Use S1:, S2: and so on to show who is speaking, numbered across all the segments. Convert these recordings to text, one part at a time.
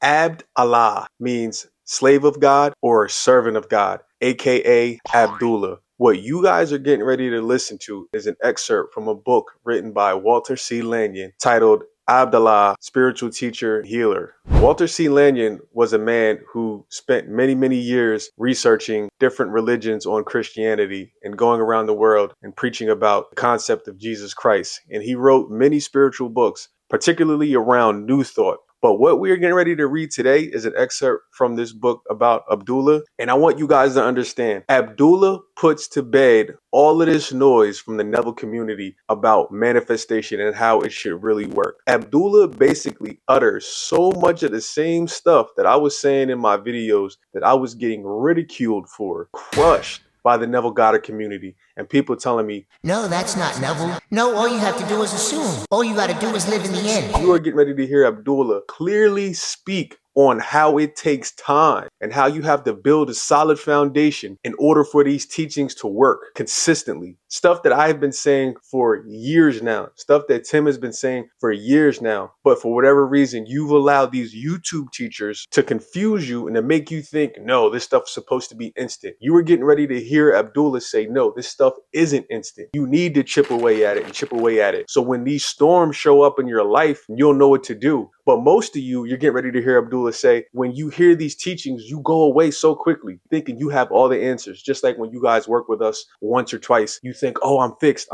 S1: Abd Allah means slave of God or servant of God, aka Abdullah. What you guys are getting ready to listen to is an excerpt from a book written by Walter C. Lanyon titled Abdullah, Spiritual Teacher, Healer. Walter C. Lanyon was a man who spent many years researching different religions on Christianity and going around the world and preaching about the concept of Jesus Christ. And he wrote many spiritual books, particularly around New Thought. But what we're getting ready to read today is an excerpt from this book about Abdullah. And I want you guys to understand, Abdullah puts to bed all of this noise from the Neville community about manifestation and how it should really work. Abdullah basically utters so much of the same stuff that I was saying in my videos that I was getting ridiculed for, crushed by the Neville Goddard community, and people telling me,
S2: no, that's not Neville. No, all you have to do is assume. All you got to do is live in the end.
S1: You are getting ready to hear Abdullah clearly speak on how it takes time and how you have to build a solid foundation in order for these teachings to work consistently. Stuff that I've been saying for years now, stuff that Tim has been saying for years now, but for whatever reason, you've allowed these YouTube teachers to confuse you and to make you think, no, this stuff's supposed to be instant. You were getting ready to hear Abdullah say, no, this stuff isn't instant. You need to chip away at it and chip away at it. So when these storms show up in your life, you'll know what to do. But most of you, you're getting ready to hear Abdullah say, when you hear these teachings, you go away so quickly thinking you have all the answers. Just like when you guys work with us once or twice, you think, oh, I'm fixed.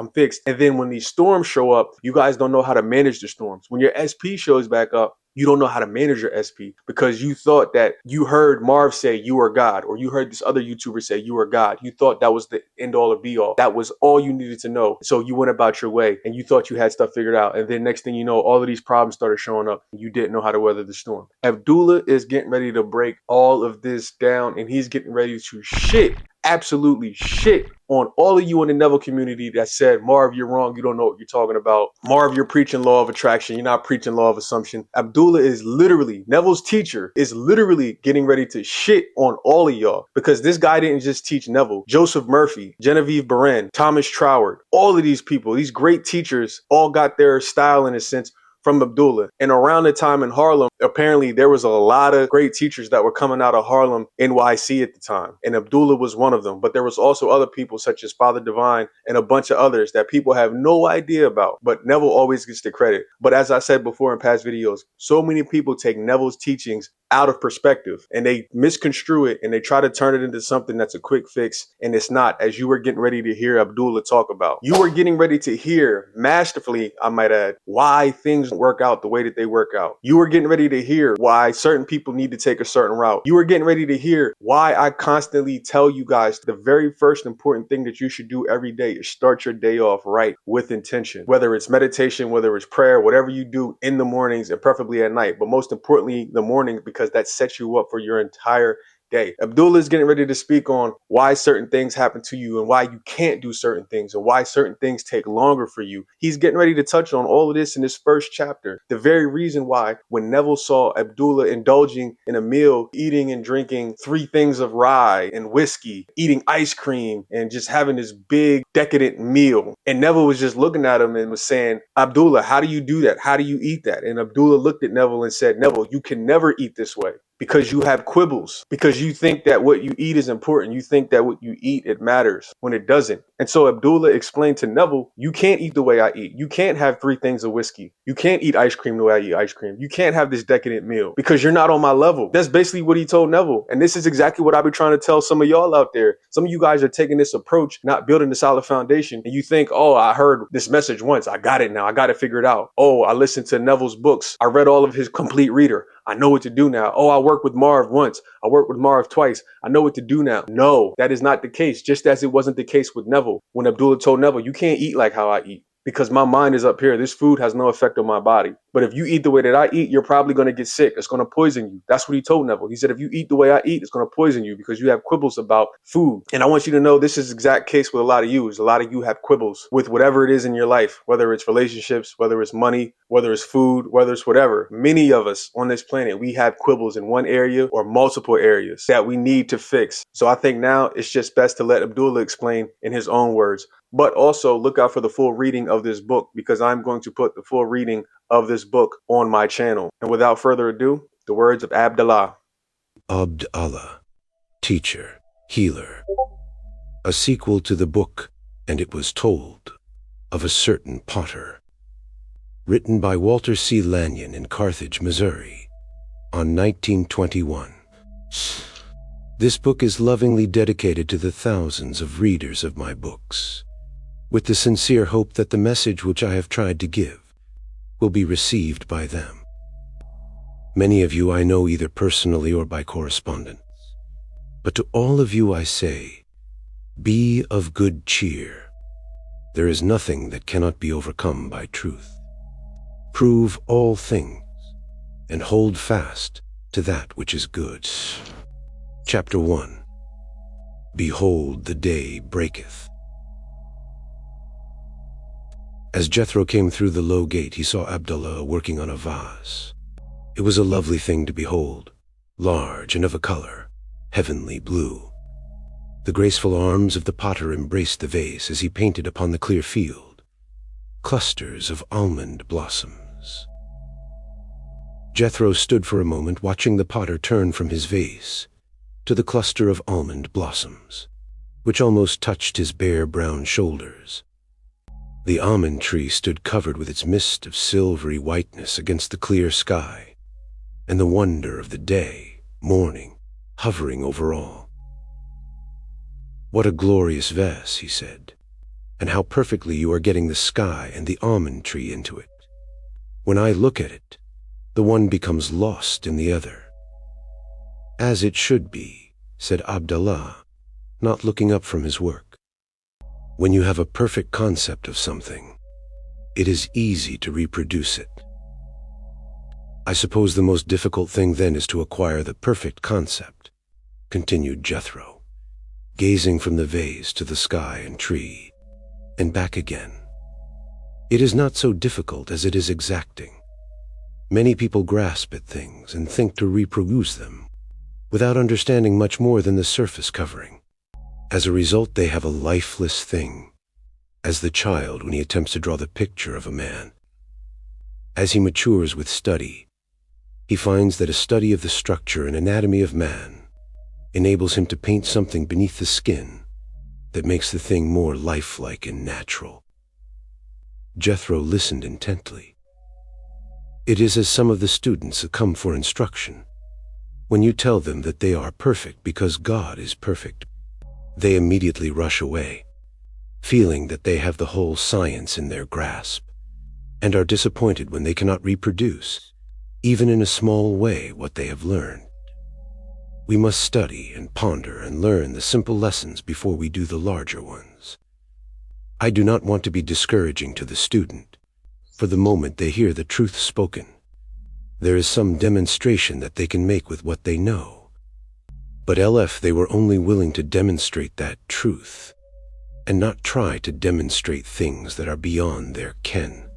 S1: And then when these storms show up, you guys don't know how to manage the storms. When your SP shows back up, you don't know how to manage your SP because you thought that you heard Marv say you are God, or you heard this other YouTuber say you are God. You thought that was the end all or be all. That was all you needed to know. So you went about your way and you thought you had stuff figured out. And then next thing you know, all of these problems started showing up and you didn't know how to weather the storm. Abdullah is getting ready to break all of this down, and he's getting ready to absolutely shit on all of you in the Neville community that said, Marv, you're wrong. You don't know what you're talking about. Marv, you're preaching law of attraction. You're not preaching law of assumption. Abdullah is literally, Neville's teacher is literally getting ready to shit on all of y'all because this guy didn't just teach Neville. Joseph Murphy, Genevieve Beren, Thomas Troward, all of these people, these great teachers all got their style in a sense from Abdullah. And around the time in Harlem, apparently there was a lot of great teachers that were coming out of Harlem, NYC at the time. And Abdullah was one of them. But there was also other people such as Father Divine and a bunch of others that people have no idea about. But Neville always gets the credit. But as I said before in past videos, so many people take Neville's teachings out of perspective and they misconstrue it and they try to turn it into something that's a quick fix, and it's not, as you were getting ready to hear Abdullah talk about. You were getting ready to hear masterfully, I might add, why things work out the way that they work out. You were getting ready to hear why certain people need to take a certain route. You were getting ready to hear why I constantly tell you guys the very first important thing that you should do every day is start your day off right with intention. Whether it's meditation, whether it's prayer, whatever you do in the mornings and preferably at night, but most importantly the morning, because that sets you up for your entire day. Abdullah is getting ready to speak on why certain things happen to you and why you can't do certain things and why certain things take longer for you. He's getting ready to touch on all of this in this first chapter. The very reason why when Neville saw Abdullah indulging in a meal, eating and drinking 3 things of rye and whiskey, eating ice cream and just having this big decadent meal. And Neville was just looking at him and was saying, Abdullah, how do you do that? How do you eat that? And Abdullah looked at Neville and said, Neville, you can never eat this way. Because you have quibbles, because you think that what you eat is important. You think that what you eat, it matters when it doesn't. And so Abdullah explained to Neville, you can't eat the way I eat. You can't have 3 things of whiskey. You can't eat ice cream the way I eat ice cream. You can't have this decadent meal because you're not on my level. That's basically what he told Neville. And this is exactly what I've been trying to tell some of y'all out there. Some of you guys are taking this approach, not building a solid foundation. And you think, oh, I heard this message once. I got it now. I got it figured out. Oh, I listened to Neville's books. I read all of his complete reader. I know what to do now. Oh, I worked with Marv once. I worked with Marv twice. I know what to do now. No, that is not the case. Just as it wasn't the case with Neville. When Abdullah told Neville, you can't eat like how I eat because my mind is up here. This food has no effect on my body. But if you eat the way that I eat, you're probably going to get sick. It's going to poison you. That's what he told Neville. He said, if you eat the way I eat, it's going to poison you because you have quibbles about food. And I want you to know this is the exact case with a lot of you. A lot of you have quibbles with whatever it is in your life, whether it's relationships, whether it's money, whether it's food, whether it's whatever. Many of us on this planet, we have quibbles in one area or multiple areas that we need to fix. So I think now it's just best to let Abdullah explain in his own words. But also look out for the full reading of this book because I'm going to put the full reading of this book on my channel. And without further ado, The words of Abdallah.
S3: Abd Allah, teacher, healer. A sequel to the book, And It Was Told, of a Certain Potter. Written by Walter C. Lanyon in Carthage, Missouri, on 1921. This book is lovingly dedicated to the thousands of readers of my books, with the sincere hope that the message which I have tried to give will be received by them. Many of you I know either personally or by correspondence, but to all of you I say, be of good cheer. There is nothing that cannot be overcome by truth. Prove all things, and hold fast to that which is good. Chapter 1. Behold, the day breaketh. As Jethro came through the low gate, he saw Abdallah working on a vase. It was a lovely thing to behold, large and of a color, heavenly blue. The graceful arms of the potter embraced the vase as he painted upon the clear field clusters of almond blossoms. Jethro stood for a moment watching the potter turn from his vase to the cluster of almond blossoms, which almost touched his bare brown shoulders. The almond tree stood covered with its mist of silvery whiteness against the clear sky, and the wonder of the day, morning, hovering over all. "What a glorious vase," he said, "and how perfectly you are getting the sky and the almond tree into it. When I look at it, the one becomes lost in the other." "As it should be," said Abdallah, not looking up from his work. "When you have a perfect concept of something, it is easy to reproduce it." "I suppose the most difficult thing then is to acquire the perfect concept," continued Jethro, gazing from the vase to the sky and tree, and back again. "It is not so difficult as it is exacting. Many people grasp at things and think to reproduce them, without understanding much more than the surface covering. As a result, they have a lifeless thing, as the child when he attempts to draw the picture of a man. As he matures with study, he finds that a study of the structure and anatomy of man enables him to paint something beneath the skin that makes the thing more lifelike and natural." Jethro listened intently. "It is as some of the students come for instruction. When you tell them that they are perfect because God is perfect, they immediately rush away, feeling that they have the whole science in their grasp, and are disappointed when they cannot reproduce, even in a small way, what they have learned. We must study and ponder and learn the simple lessons before we do the larger ones. I do not want to be discouraging to the student, for the moment they hear the truth spoken, there is some demonstration that they can make with what they know. But if they were only willing to demonstrate that truth, and not try to demonstrate things that are beyond their ken,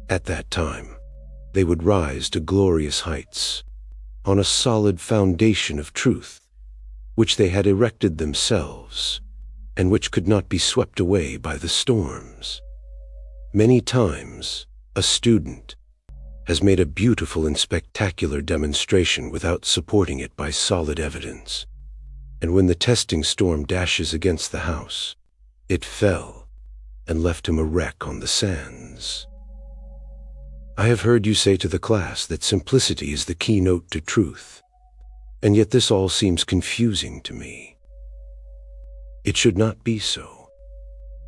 S3: at that time, they would rise to glorious heights, on a solid foundation of truth, which they had erected themselves, and which could not be swept away by the storms. Many times, a student has made a beautiful and spectacular demonstration without supporting it by solid evidence, and when the testing storm dashes against the house, it fell and left him a wreck on the sands. I have heard you say to the class that simplicity is the keynote to truth, and yet this all seems confusing to me. It should not be so.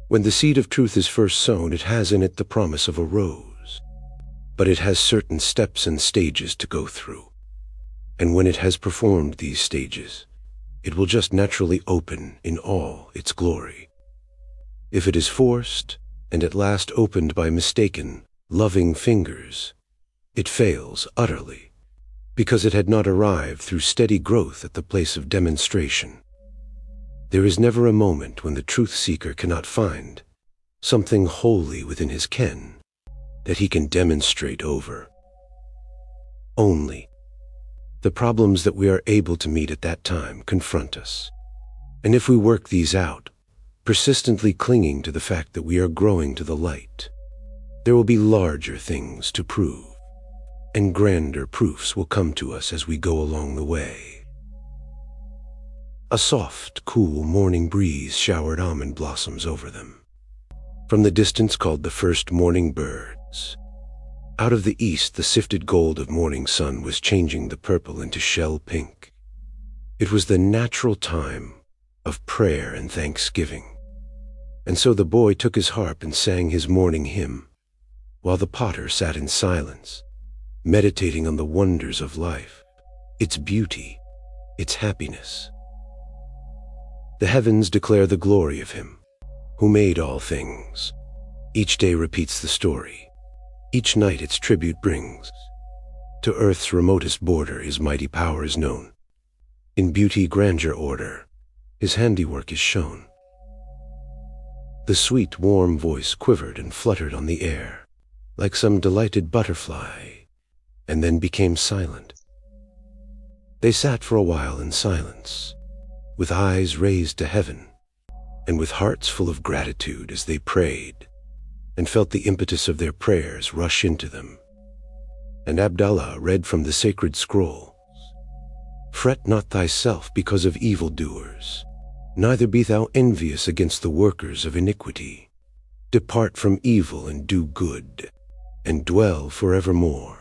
S3: When the seed of truth is first sown, it has in it the promise of a rose, but it has certain steps and stages to go through, and when it has performed these stages, it will just naturally open in all its glory. If it is forced, and at last opened by mistaken, loving fingers, it fails utterly, because it had not arrived through steady growth at the place of demonstration. There is never a moment when the truth-seeker cannot find something wholly within his ken that he can demonstrate over. Only the problems that we are able to meet at that time confront us, and if we work these out, persistently clinging to the fact that we are growing to the light, there will be larger things to prove, and grander proofs will come to us as we go along the way. A soft, cool morning breeze showered almond blossoms over them. From the distance called the first morning birds. Out of the east, the sifted gold of morning sun was changing the purple into shell pink. It was the natural time of prayer and thanksgiving. And so the boy took his harp and sang his morning hymn, while the potter sat in silence, meditating on the wonders of life, its beauty, its happiness. The heavens declare the glory of him, who made all things. Each day repeats the story. Each night its tribute brings. To earth's remotest border his mighty power is known. In beauty, grandeur, order, his handiwork is shown. The sweet, warm voice quivered and fluttered on the air, like some delighted butterfly, and then became silent. They sat for a while in silence, with eyes raised to heaven, and with hearts full of gratitude as they prayed, and felt the impetus of their prayers rush into them. And Abdallah read from the sacred scroll, "Fret not thyself because of evildoers, neither be thou envious against the workers of iniquity. Depart from evil and do good, and dwell forevermore.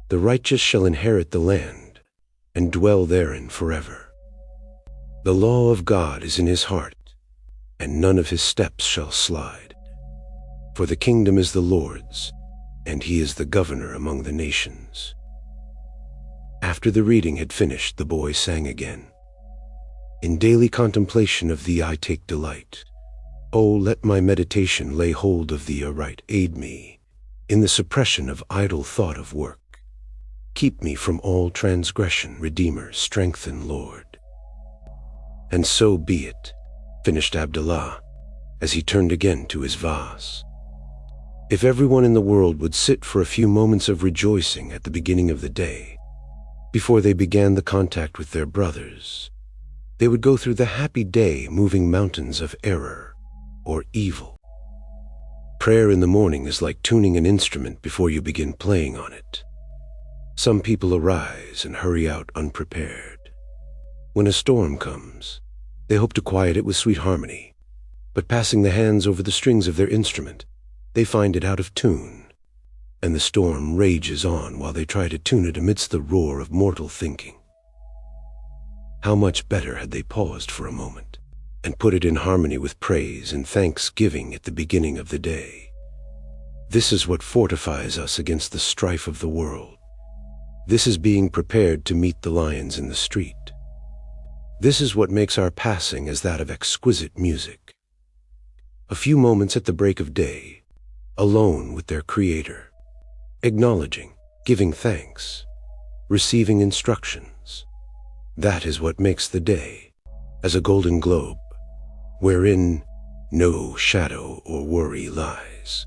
S3: The righteous shall inherit the land, and dwell therein forever. The law of God is in his heart, and none of his steps shall slide. For the kingdom is the Lord's, and he is the governor among the nations." After the reading had finished, the boy sang again, "In daily contemplation of thee I take delight. O let my meditation lay hold of thee aright. Aid me in the suppression of idle thought of work. Keep me from all transgression, Redeemer, strengthen, Lord." "And so be it," finished Abdallah, as he turned again to his vase. If everyone in the world would sit for a few moments of rejoicing at the beginning of the day, before they began the contact with their brothers, they would go through the happy day moving mountains of error or evil. Prayer in the morning is like tuning an instrument before you begin playing on it. Some people arise and hurry out unprepared. When a storm comes, they hope to quiet it with sweet harmony, but passing the hands over the strings of their instrument, they find it out of tune, and the storm rages on while they try to tune it amidst the roar of mortal thinking. How much better had they paused for a moment and put it in harmony with praise and thanksgiving at the beginning of the day. This is what fortifies us against the strife of the world. This is being prepared to meet the lions in the street. This is what makes our passing as that of exquisite music. A few moments at the break of day, alone with their Creator, acknowledging, giving thanks, receiving instructions. That is what makes the day as a golden globe, wherein no shadow or worry lies.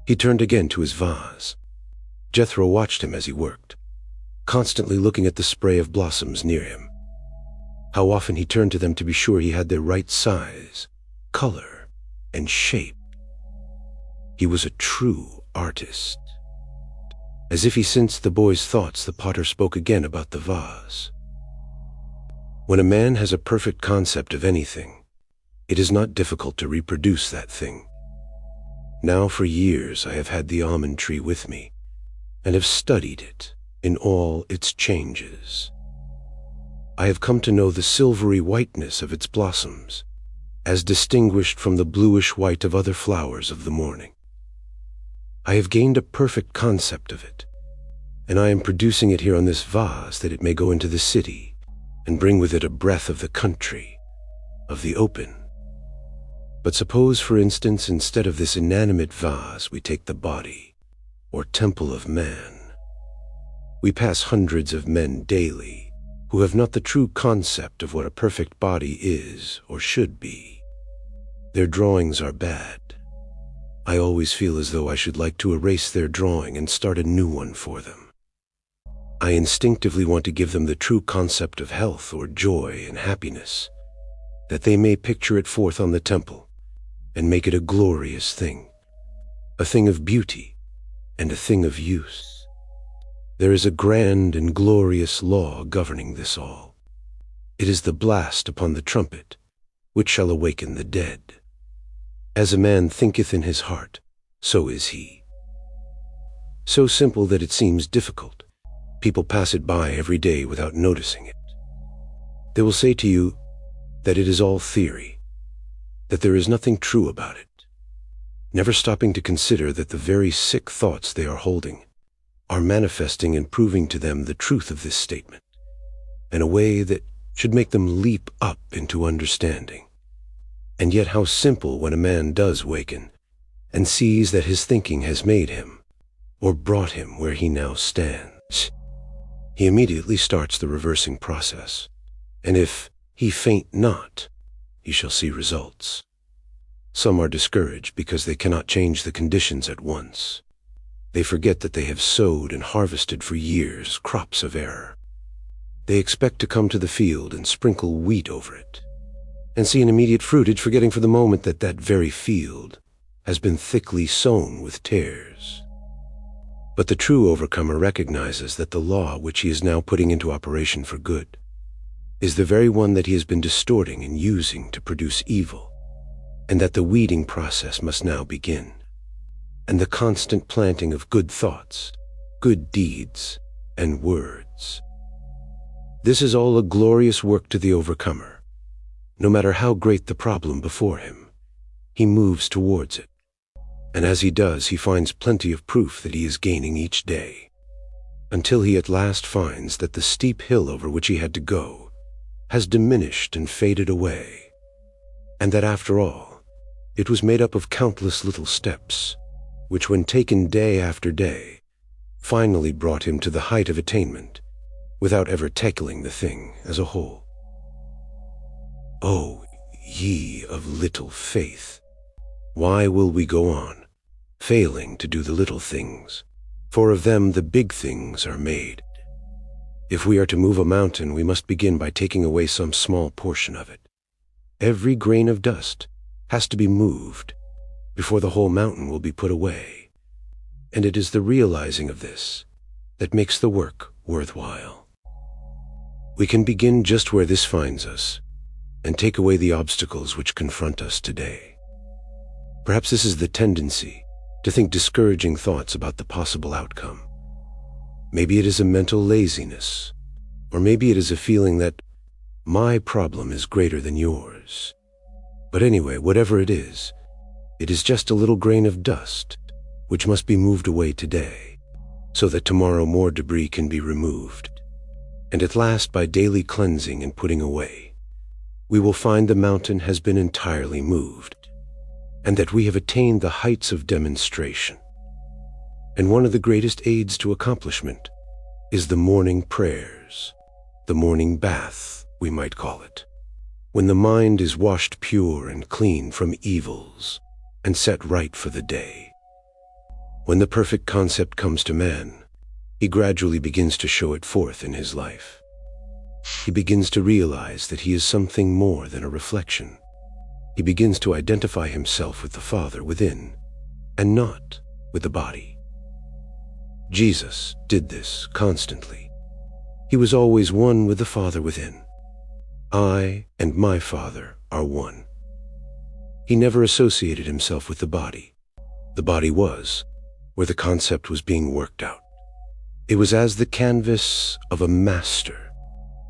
S3: He turned again to his vase. Jethro watched him as he worked, constantly looking at the spray of blossoms near him. How often he turned to them to be sure he had their right size, color, and shape. He was a true artist. As if he sensed the boy's thoughts, the potter spoke again about the vase. When a man has a perfect concept of anything, it is not difficult to reproduce that thing. Now for years I have had the almond tree with me, and have studied it in all its changes. I have come to know the silvery whiteness of its blossoms, as distinguished from the bluish white of other flowers of the morning. I have gained a perfect concept of it, and I am producing it here on this vase that it may go into the city and bring with it a breath of the country, of the open. But suppose, for instance, instead of this inanimate vase, we take the body, or temple of man. We pass hundreds of men daily who have not the true concept of what a perfect body is or should be. Their drawings are bad. I always feel as though I should like to erase their drawing and start a new one for them. I instinctively want to give them the true concept of health or joy and happiness, that they may picture it forth on the temple and make it a glorious thing, a thing of beauty and a thing of use. There is a grand and glorious law governing this all. It is the blast upon the trumpet, which shall awaken the dead. As a man thinketh in his heart, so is he. So simple that it seems difficult. People pass it by every day without noticing it. They will say to you that it is all theory, that there is nothing true about it, never stopping to consider that the very sick thoughts they are holding are manifesting and proving to them the truth of this statement in a way that should make them leap up into understanding. And yet how simple when a man does waken and sees that his thinking has made him or brought him where he now stands. He immediately starts the reversing process, and if he faint not, he shall see results. Some are discouraged because they cannot change the conditions at once. They forget that they have sowed and harvested for years crops of error. They expect to come to the field and sprinkle wheat over it, and see an immediate fruitage, forgetting for the moment that that very field has been thickly sown with tares. But the true overcomer recognizes that the law which he is now putting into operation for good is the very one that he has been distorting and using to produce evil, and that the weeding process must now begin, and the constant planting of good thoughts, good deeds, and words. This is all a glorious work to the overcomer. No matter how great the problem before him, he moves towards it. And as he does, he finds plenty of proof that he is gaining each day, until he at last finds that the steep hill over which he had to go has diminished and faded away, and that after all, it was made up of countless little steps, which when taken day after day, finally brought him to the height of attainment, without ever tackling the thing as a whole. O ye of little faith, why will we go on, failing to do the little things? For of them the big things are made. If we are to move a mountain, we must begin by taking away some small portion of it. Every grain of dust has to be moved before the whole mountain will be put away. And it is the realizing of this that makes the work worthwhile. We can begin just where this finds us and take away the obstacles which confront us today. Perhaps this is the tendency to think discouraging thoughts about the possible outcome. Maybe it is a mental laziness, or maybe it is a feeling that my problem is greater than yours. But anyway, whatever it is just a little grain of dust which must be moved away today, so that tomorrow more debris can be removed. And at last, by daily cleansing and putting away, we will find the mountain has been entirely moved, and that we have attained the heights of demonstration. And one of the greatest aids to accomplishment is the morning prayers, the morning bath, we might call it, when the mind is washed pure and clean from evils and set right for the day. When the perfect concept comes to man, he gradually begins to show it forth in his life. He begins to realize that he is something more than a reflection. He begins to identify himself with the Father within, and not with the body. Jesus did this constantly. He was always one with the Father within. I and my Father are one. He never associated himself with the body. The body was where the concept was being worked out. It was as the canvas of a master,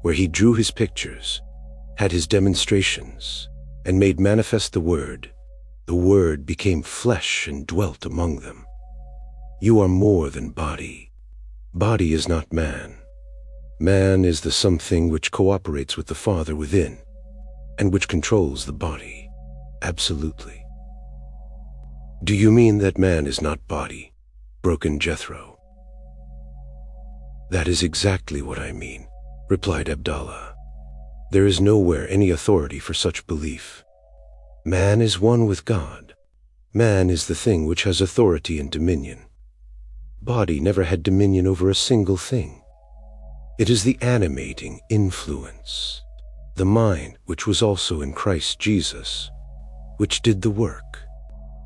S3: where he drew his pictures, had his demonstrations, and made manifest the Word. The Word became flesh and dwelt among them. You are more than body. Body is not man. Man is the something which cooperates with the Father within, and which controls the body, absolutely. Do you mean that man is not body? Broke in Jethro. That is exactly what I mean, replied Abdallah. There is nowhere any authority for such belief. Man is one with God. Man is the thing which has authority and dominion. Body never had dominion over a single thing. It is the animating influence, the mind which was also in Christ Jesus, which did the work,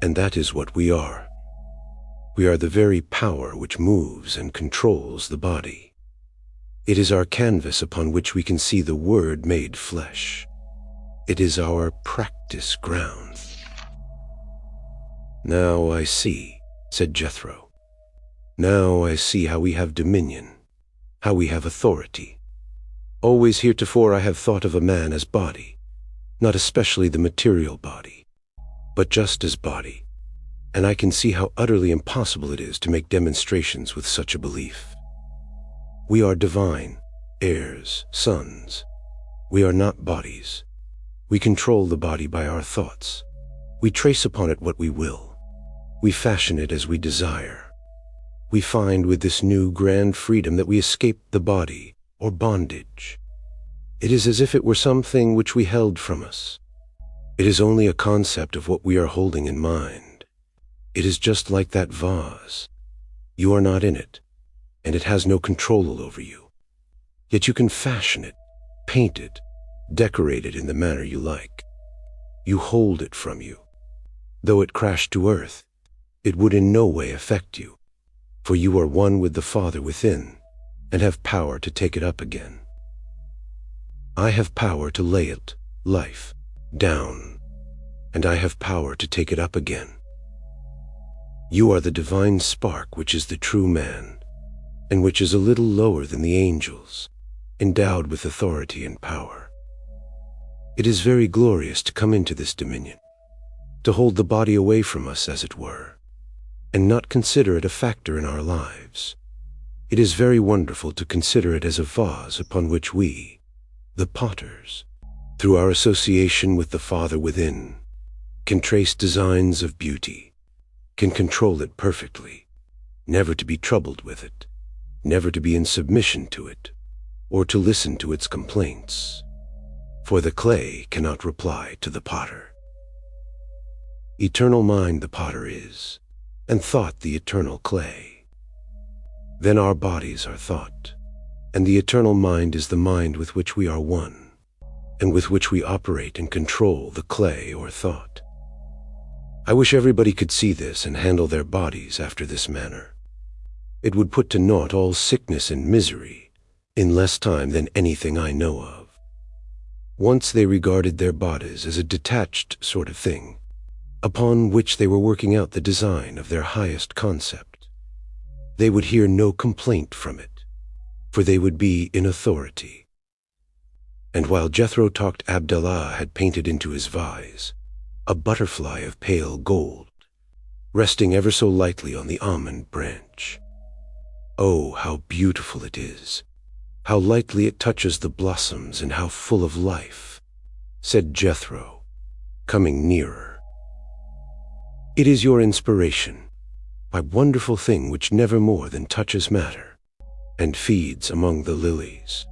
S3: and that is what we are. We are the very power which moves and controls the body. It is our canvas upon which we can see the Word made flesh. It is our practice ground. "Now I see," said Jethro. "Now I see how we have dominion, how we have authority. Always heretofore I have thought of a man as body, not especially the material body, but just as body, and I can see how utterly impossible it is to make demonstrations with such a belief. We are divine, heirs, sons. We are not bodies. We control the body by our thoughts. We trace upon it what we will. We fashion it as we desire. We find with this new grand freedom that we escape the body, or bondage. It is as if it were something which we held from us. It is only a concept of what we are holding in mind. It is just like that vase. You are not in it, and it has no control over you. Yet you can fashion it, paint it, decorate it in the manner you like. You hold it from you. Though it crashed to earth, it would in no way affect you, for you are one with the Father within, and have power to take it up again. I have power to lay it, life, down, and I have power to take it up again. You are the divine spark which is the true man, and which is a little lower than the angels, endowed with authority and power. It is very glorious to come into this dominion, to hold the body away from us, as it were, and not consider it a factor in our lives. It is very wonderful to consider it as a vase upon which we, the potters, through our association with the Father within, can trace designs of beauty, can control it perfectly, never to be troubled with it, never to be in submission to it, or to listen to its complaints. For the clay cannot reply to the potter. Eternal mind the potter is, and thought the eternal clay. Then our bodies are thought, and the eternal mind is the mind with which we are one, and with which we operate and control the clay or thought. I wish everybody could see this and handle their bodies after this manner. It would put to naught all sickness and misery in less time than anything I know of. Once they regarded their bodies as a detached sort of thing, upon which they were working out the design of their highest concept. They would hear no complaint from it, for they would be in authority. And while Jethro talked, Abdallah had painted into his vase a butterfly of pale gold, resting ever so lightly on the almond branch. Oh, how beautiful it is! How lightly it touches the blossoms, and how full of life, said Jethro, coming nearer. It is your inspiration, my wonderful thing which never more than touches matter, and feeds among the lilies.